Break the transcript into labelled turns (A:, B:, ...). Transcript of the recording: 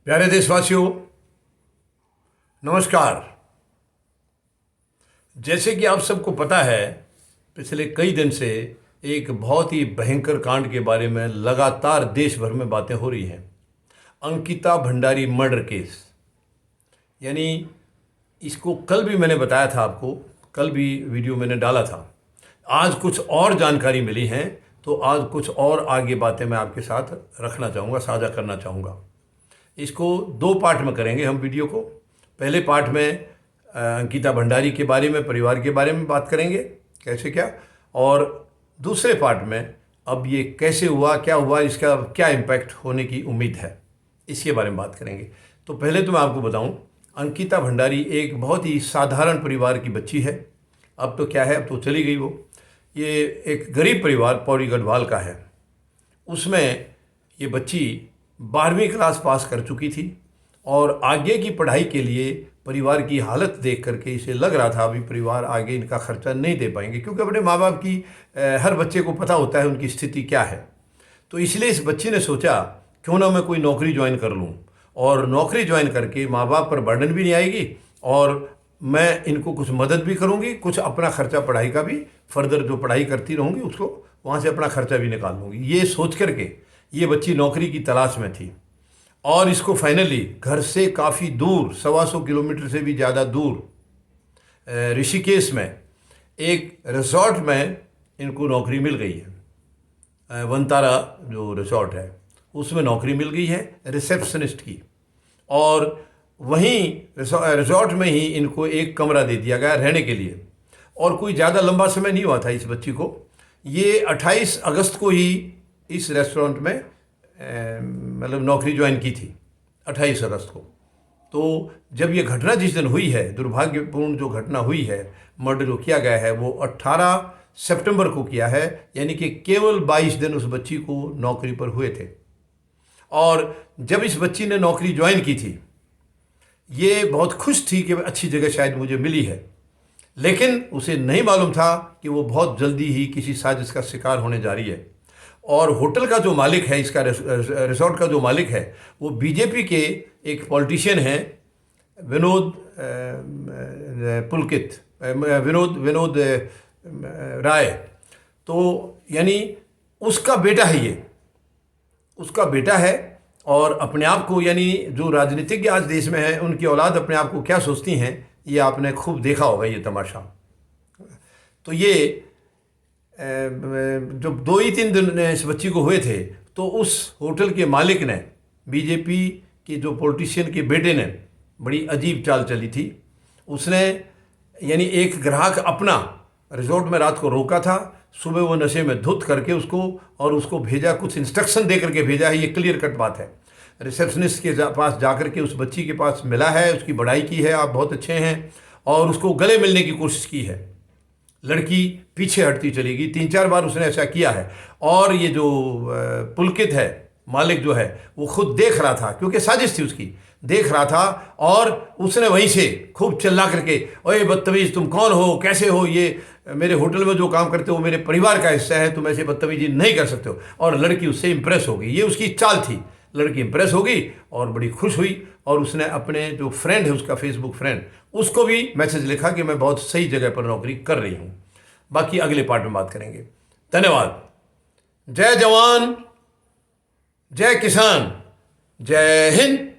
A: प्यारे देशवासियों, नमस्कार। जैसे कि आप सबको पता है, पिछले कई दिन से एक बहुत ही भयंकर कांड के बारे में लगातार देश भर में बातें हो रही हैं। अंकिता भंडारी मर्डर केस, यानी इसको कल भी मैंने बताया था आपको, कल भी वीडियो मैंने डाला था। आज कुछ और जानकारी मिली है, तो आज कुछ और आगे बातें मैं आपके साथ रखना चाहूँगा, साझा करना चाहूँगा। इसको दो पार्ट में करेंगे हम वीडियो को। पहले पार्ट में अंकिता भंडारी के बारे में, परिवार के बारे में बात करेंगे, कैसे क्या, और दूसरे पार्ट में अब ये कैसे हुआ, क्या हुआ, इसका क्या इम्पैक्ट होने की उम्मीद है, इसके बारे में बात करेंगे। तो पहले तो मैं आपको बताऊं, अंकिता भंडारी एक बहुत ही साधारण परिवार की बच्ची है। अब तो क्या है, अब तो चली गई वो। ये एक गरीब परिवार पौड़ी गढ़वाल का है। उसमें ये बच्ची 12वीं क्लास पास कर चुकी थी और आगे की पढ़ाई के लिए परिवार की हालत देख करके इसे लग रहा था अभी परिवार आगे इनका खर्चा नहीं दे पाएंगे, क्योंकि अपने माँ बाप की हर बच्चे को पता होता है उनकी स्थिति क्या है। तो इसलिए इस बच्ची ने सोचा क्यों ना मैं कोई नौकरी ज्वाइन कर लूँ, और नौकरी ज्वाइन करके माँ बाप पर बर्डन भी नहीं आएगी और मैं इनको कुछ मदद भी करूँगी, कुछ अपना खर्चा पढ़ाई का भी, फर्दर जो पढ़ाई करती रहूँगी उसको वहाँ से अपना खर्चा भी निकाल लूँगी। ये सोच करके ये बच्ची नौकरी की तलाश में थी और इसको फाइनली घर से काफ़ी दूर, 125 किलोमीटर से भी ज़्यादा दूर ऋषिकेश में एक रिसोर्ट में इनको नौकरी मिल गई है। वनतारा जो रिसोर्ट है उसमें नौकरी मिल गई है रिसेप्शनिस्ट की, और वहीं रिसोर्ट में ही इनको एक कमरा दे दिया गया रहने के लिए। और कोई ज़्यादा लंबा समय नहीं हुआ था इस बच्ची को। ये 28 अगस्त को ही इस रेस्टोरेंट में मतलब नौकरी ज्वाइन की थी, 28 अगस्त को। तो जब ये घटना जिस दिन हुई है, दुर्भाग्यपूर्ण जो घटना हुई है, मर्डर जो किया गया है, वो 18 सितंबर को किया है, यानी कि केवल 22 दिन उस बच्ची को नौकरी पर हुए थे। और जब इस बच्ची ने नौकरी ज्वाइन की थी, ये बहुत खुश थी कि अच्छी जगह शायद मुझे मिली है, लेकिन उसे नहीं मालूम था कि वो बहुत जल्दी ही किसी साजिश का शिकार होने जा रही है। और होटल का जो मालिक है, इसका रिसोर्ट का जो मालिक है, वो बीजेपी के एक पॉलिटिशियन हैं, विनोद पुलकित, विनोद राय। तो यानी उसका बेटा है, ये उसका बेटा है। और अपने आप को, यानी जो राजनीतिज्ञ आज देश में है, उनकी औलाद अपने आप को क्या सोचती हैं, ये आपने खूब देखा होगा ये तमाशा। तो ये जब 2 ही 3 दिन इस बच्ची को हुए थे, तो उस होटल के मालिक ने, बीजेपी के जो पॉलिटिशियन के बेटे ने, बड़ी अजीब चाल चली थी। उसने यानी एक ग्राहक अपना रिजॉर्ट में रात को रोका था, सुबह वो नशे में धुत करके उसको, और उसको भेजा, कुछ इंस्ट्रक्शन दे करके भेजा है, ये क्लियर कट बात है। रिसेप्शनिस्ट के पास जाकर के उस बच्ची के पास मिला है, उसकी बड़ाई की है, आप बहुत अच्छे हैं, और उसको गले मिलने की कोशिश की है। लड़की पीछे हटती चली गई, 3-4 बार उसने ऐसा किया है। और ये जो पुलकित है, मालिक जो है, वो खुद देख रहा था, क्योंकि साजिश थी उसकी, देख रहा था। और उसने वहीं से खूब चिल्ला करके, ओए बदतमीज, तुम कौन हो, कैसे हो, ये मेरे होटल में जो काम करते हो मेरे परिवार का हिस्सा है, तुम ऐसे बदतमीजी नहीं कर सकते हो। और लड़की उससे इंप्रेस हो गई, ये उसकी चाल थी। लड़की इंप्रेस हो गई और बड़ी खुश हुई, और उसने अपने जो फ्रेंड है, उसका फेसबुक फ्रेंड, उसको भी मैसेज लिखा कि मैं बहुत सही जगह पर नौकरी कर रही हूँ। बाकी अगले पार्ट में बात करेंगे। धन्यवाद। जय जवान, जय किसान, जय हिंद।